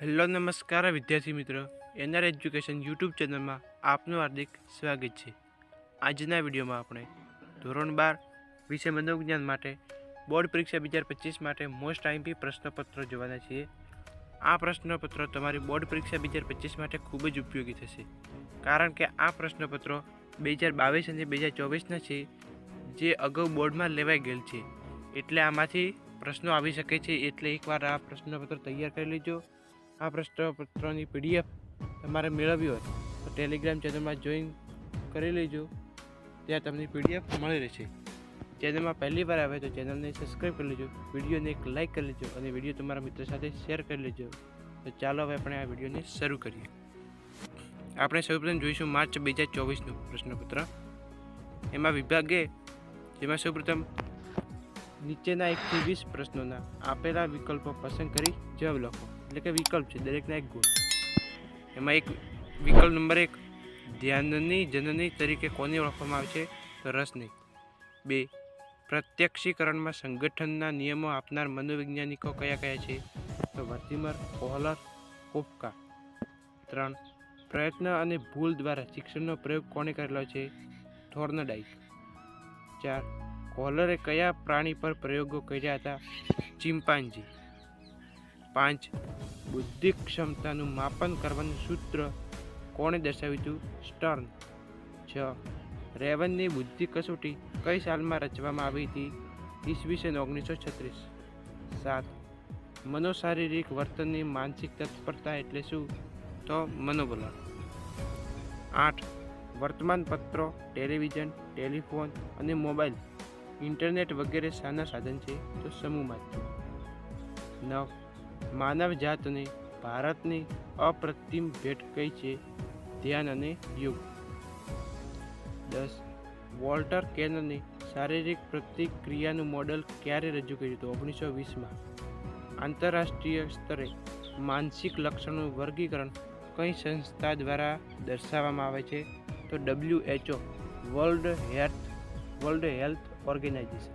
Hello નમસ્કાર વિદ્યાર્થી મિત્રો, એનઆર એજ્યુકેશન યુટ્યુબ ચેનલમાં આપનું હાર્દિક સ્વાગત છે। આજના વિડીયોમાં આપણે ધોરણ 12 વિષય મનોવિજ્ઞાન માટે બોર્ડ પરીક્ષા 2025 માટે મોસ્ટ આઈએમપી પ્રશ્નપત્રો જોવાના છીએ। આ પ્રશ્નપત્રો તમારી બોર્ડ પરીક્ષા 2025 માટે ખૂબ જ ઉપયોગી થશે, કારણ કે આ પ્રશ્નપત્રો 2022 અને 2024ના છે, જે અગાઉ બોર્ડમાં લેવાઈ ગયેલ છે, એટલે આમાંથી પ્રશ્નો આવી શકે છે। એટલે એકવાર આ પ્રશ્નપત્ર તૈયાર કરી લેજો। આ પ્રશ્નપત્રોની પીડીએફ તમારે મેળવવી હોય તો ટેલિગ્રામ ચેનલમાં જોઈન કરી લેજો, ત્યાં તમને પીડીએફ મળી રહેશે। ચેનલમાં પહેલી વાર આવે તો ચેનલને સબસ્ક્રાઈબ કરી લેજો, વિડીયોને એક લાઇક કરી લેજો અને વિડીયો તમારા મિત્રો સાથે શેર કરી લેજો। તો ચાલો હવે આપણે આ વિડીયોને શરૂ કરીએ। આપણે સૌપ્રથમ જોઈશું માર્ચ 2024નું પ્રશ્નપત્ર। એમાં વિભાગ એ, જેમાં સૌપ્રથમ નીચેના 1 થી 20 પ્રશ્નોના આપેલા વિકલ્પો પસંદ કરી જવાબ લખો। એટલે કે વિકલ્પ છે, દરેકના એક ગુણ। એમાં એક વિકલ્પ નંબર 1, ધ્યાનની જનની તરીકે કોને ઓળખવામાં આવે છે? તો રસને। 2, પ્રત્યક્ષીકરણમાં સંગઠનના નિયમો આપનાર મનોવૈજ્ઞાનિકો કયા કયા છે? તો વર્થીમર, કોહલર, કોફકા। 3, પ્રયત્ન અને ભૂલ દ્વારા શિક્ષણનો પ્રયોગ કોણે કરેલો છે? થોર્નડાઈક। 4, કોહલરે કયા પ્રાણી પર પ્રયોગો કર્યા હતા? ચિમ્પાન્જી। 5, બુદ્ધિ ક્ષમતાનું માપન કરવાનું સૂત્ર કોણે દર્શાવ્યું હતું? સ્ટર્ન। 6, રેવનની બુદ્ધિ કસોટી કઈ સાલમાં રચવામાં આવી હતી? ઈસવીસન 1936। 7, મનોશારીરિક વર્તનની માનસિક તત્પરતા એટલે શું? તો મનોવલણ। 8, વર્તમાનપત્રો, ટેલિવિઝન, ટેલિફોન અને મોબાઈલ, ઇન્ટરનેટ વગેરે શાના સાધન છે? તો સમૂહ માધ્યમ। 9, માનવ જાતને ભારતની અપ્રતિમ ભેટ કઈ છે? ધ્યાન અને યોગ। 10, વોલ્ટર કેનને શારીરિક પ્રતિક્રિયાનું મોડલ ક્યારે રજૂ કર્યું હતું? 1920માં। આંતરરાષ્ટ્રીય સ્તરે માનસિક લક્ષણોનું વર્ગીકરણ કઈ સંસ્થા દ્વારા દર્શાવવામાં આવે છે? તો WHO, વર્લ્ડ હેલ્થ ઓર્ગેનાઇઝેશન।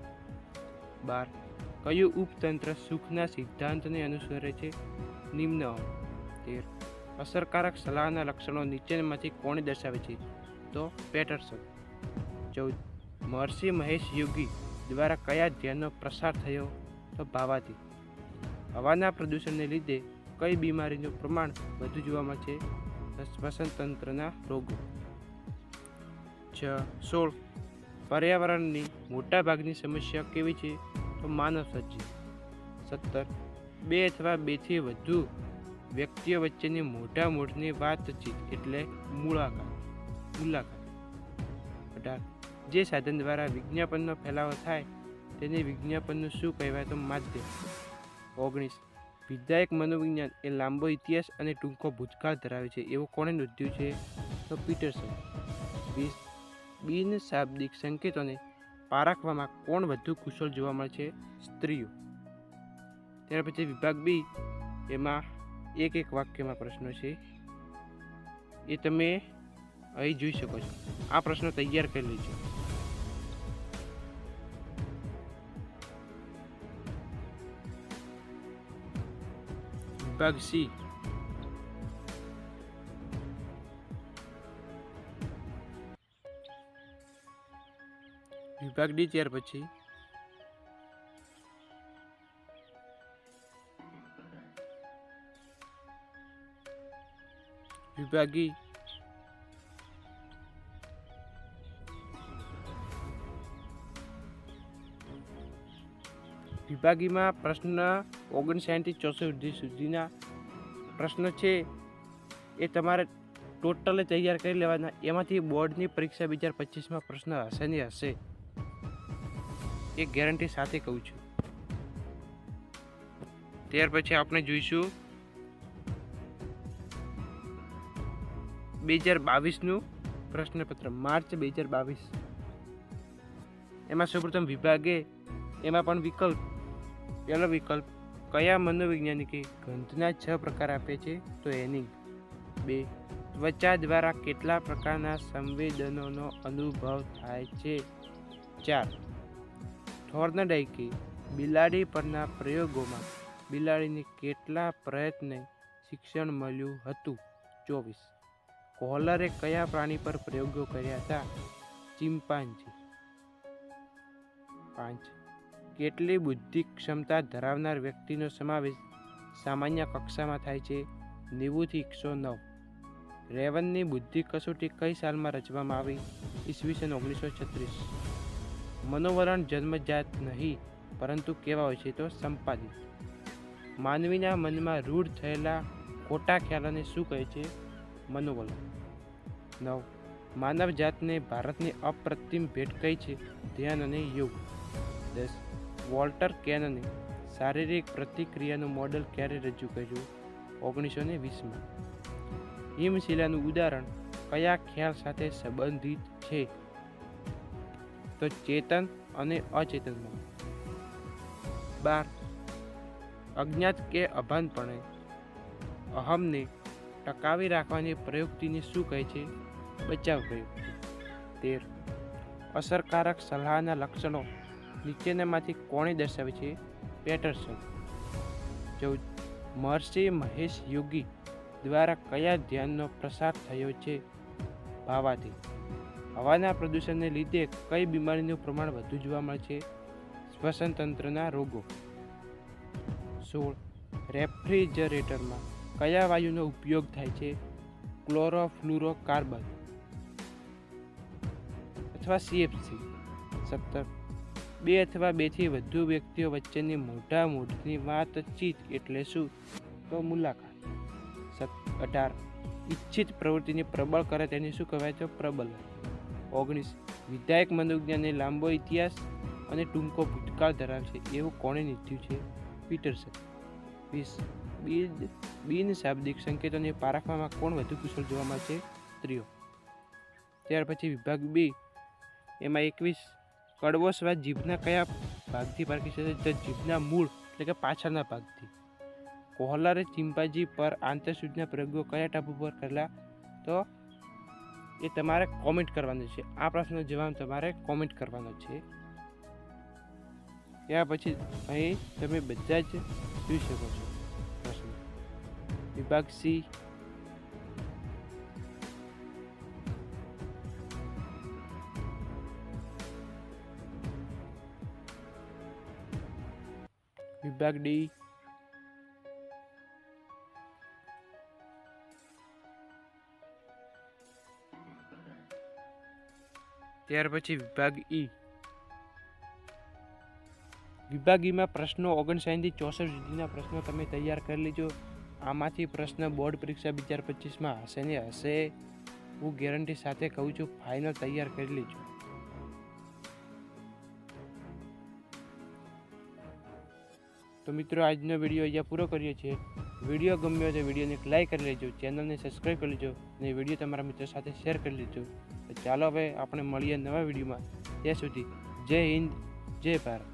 12, કયું ઉપતંત્ર સુખના સિદ્ધાંતને અનુસરે છે? નિમ્ન અંગ। 13, અસરકારક સલાહના લક્ષણો નીચેનામાંથી કોણે દર્શાવે છે? તો પેટરસન। 14, મહર્ષિ મહેશ યોગી દ્વારા કયા ધ્યાનનો પ્રસાર થયો? તો ભાવાતી। હવાના પ્રદૂષણને લીધે કઈ બીમારીનું પ્રમાણ વધુ જોવા મળે છે? શ્વસન તંત્રના રોગો। 16, પર્યાવરણની મોટાભાગની સમસ્યા કેવી છે? તો માનવ સર્જિત। 17, 2 અથવા 2 થી વધુ વ્યક્તિઓ વચ્ચેની મોટા મોટની વાતચીત એટલે મુલાકાત। 18, જે સાધન દ્વારા વિજ્ઞાપનનો ફેલાવો થાય તેને વિજ્ઞાપનનું શું કહેવાય? તો માધ્યમ। 19, વિધાયક મનોવિજ્ઞાન એ લાંબો ઇતિહાસ અને ટૂંકો ભૂતકાળ ધરાવે છે એવું કોણે નોંધ્યું છે? તો પીટરસન। 20, બિનશાબ્દિક સંકેતોને પારખવામાં કોણ વધુ કુશળ જોવા મળે છે? સ્ત્રીઓ। ત્યાર પછી વિભાગ બી, એમાં એક વાક્યમાં પ્રશ્નો છે, એ તમે અહીં જોઈ શકો છો। આ પ્રશ્નો તૈયાર કરી લેજો। વિભાગ સી, વિભાગ ડી, ત્યાર પછી વિભાગ ઈ, વિભાગીમાં પ્રશ્ન 59 થી 64 સુધીના પ્રશ્નો છે, એ તમારે ટોટલ તૈયાર કરી લેવાના। એમાંથી બોર્ડની પરીક્ષા 2025માં પ્રશ્ન હશે ને હશે, એ ગેરંટી સાથે કહું છું। ત્યાર પછી આપણે જોઈશું 2022નું પ્રશ્નપત્ર, માર્ચ 2022। એમાં સૌપ્રથમ વિભાગ એ, એમાં પણ વિકલ્પ, પહેલો વિકલ્પ, કયા મનોવૈજ્ઞાનિકે ગંધના 6 પ્રકાર આપે છે? તો હેનિંગ। 2, ત્વચા દ્વારા કેટલા પ્રકારના સંવેદનોનો અનુભવ થાય છે? 4, થોર્નડાઈકે બિલાડી પરના પ્રયોગોમાં બિલાડીને કેટલા પ્રયત્ને શિક્ષણ મળ્યું હતું? 24. કોહલરે કયા પ્રાણી પર પ્રયોગો કર્યા હતા? ચિમ્પાન્જી. 5. કેટલી બુદ્ધિ ક્ષમતા ધરાવનાર વ્યક્તિનો સમાવેશ સામાન્ય કક્ષામાં થાય છે? 90 થી 109. રેવનની બુદ્ધિ કસોટી કઈ સાલમાં રચવામાં આવી? ઈસવીસન 1936. મનોવરણ જન્મજાત નહીં પરંતુ કેવા હોય છે? તો સંપાદિત. માનવીના મનમાં રૂઢ થયેલા ખોટા ખ્યાલોને શું કહે છે? મનોવલણ. 9. માનવ જાતને ભારતની અપ્રતિમ ભેટ કઈ છે? ધ્યાન અને યોગ. 10. વોલ્ટર કેનને શારીરિક પ્રતિક્રિયાનું મોડેલ ક્યારે રજૂ કર્યું? 1920માં. હિમશિલાનું ઉદાહરણ કયા ખ્યાલ સાથે સંબંધિત છે? તો ચેતન અને અચેતનમાં. 12. અજ્ઞાત કે અભાનપણે અહમને ટકાવી રાખવાની પ્રયુક્તિને શું કહે છે? બચાવ પ્રયુક્તિ. 13. અસરકારક સલાહના લક્ષણો નીચેનામાંથી કોણે દર્શાવે છે? પેટરસન. 14. મહર્ષિ મહેશ યોગી દ્વારા કયા ધ્યાનનો પ્રસાર થયો છે? ભાવાથી. હવાના પ્રદૂષણને લીધે કઈ બીમારીનું પ્રમાણ વધુ જોવા મળે છે? શ્વસન તંત્રના રોગો. 16. રેફ્રિજરેટરમાં કયા વાયુનો ઉપયોગ થાય છે? ક્લોરોફ્લુરોકાર્બન અથવા CFC. 17. 2 અથવા 2 થી વધુ વ્યક્તિઓ વચ્ચેની મોઢાની વાતચીત એટલે શું? તો મુલાકાત. 18. ઈચ્છિત પ્રવૃત્તિને પ્રબળ કરે તેને શું કહેવાય? તો પ્રબલન. 19. વિધાયક મનોવિજ્ઞાનને લાંબો ઇતિહાસ અને ટૂંકો ભૂતકાળ ધરાવે છે એવું કોણે નીધ્યું છે? પીટરસન. 20. બિન શાબ્દિક સંકેતોને પારખવામાં કોણ વધુ કુશળ જોવા મળે છે? સ્ત્રીઓ. ત્યાર પછી વિભાગ B એમાં 21. કડવો સ્વાદ જીભના કયા ભાગથી પારખી શકાય? તો જીભના મૂળ એટલે કે પાછળના ભાગથી. કોહલરે ચિમ્પાન્જી પર આંતરસૂચના પ્રયોગો કયા ટાપુ પર કરેલા? તો એ તમારે કોમેન્ટ કરવાનું છે. આ પ્રશ્નનો જવાબ તમારે કોમેન્ટ કરવાનો છે. ત્યાર પછી અહીં તમે બધા જ જોઈ શકો છો પ્રશ્ન. વિભાગ C. વિભાગ D. ત્યાર પછી વિભાગ E. વિભાગ E માં પ્રશ્નો 59 થી 64 સુધીના પ્રશ્નો તમે તૈયાર કરી લેજો. આમાંથી પ્રશ્ન બોર્ડ પરીક્ષા 2025માં હશે ને હશે, હું ગેરંટી સાથે કહું છું. ફાઇનલ તૈયાર કરી લેજો. તો મિત્રો, આજનો વિડીયો અહીંયા પૂરો કરીએ છીએ. વિડીયો ગમ્યો તો વિડીયોને એક લાઈક કરી લેજો, ચેનલને સબસ્ક્રાઈબ કરી લેજો અને વિડીયો તમારા મિત્રો સાથે શેર કરી લેજો. તો ચાલો હવે આપણે મળીએ નવા વિડીયોમાં. ત્યાં સુધી જય હિન્દ, જય ભારત.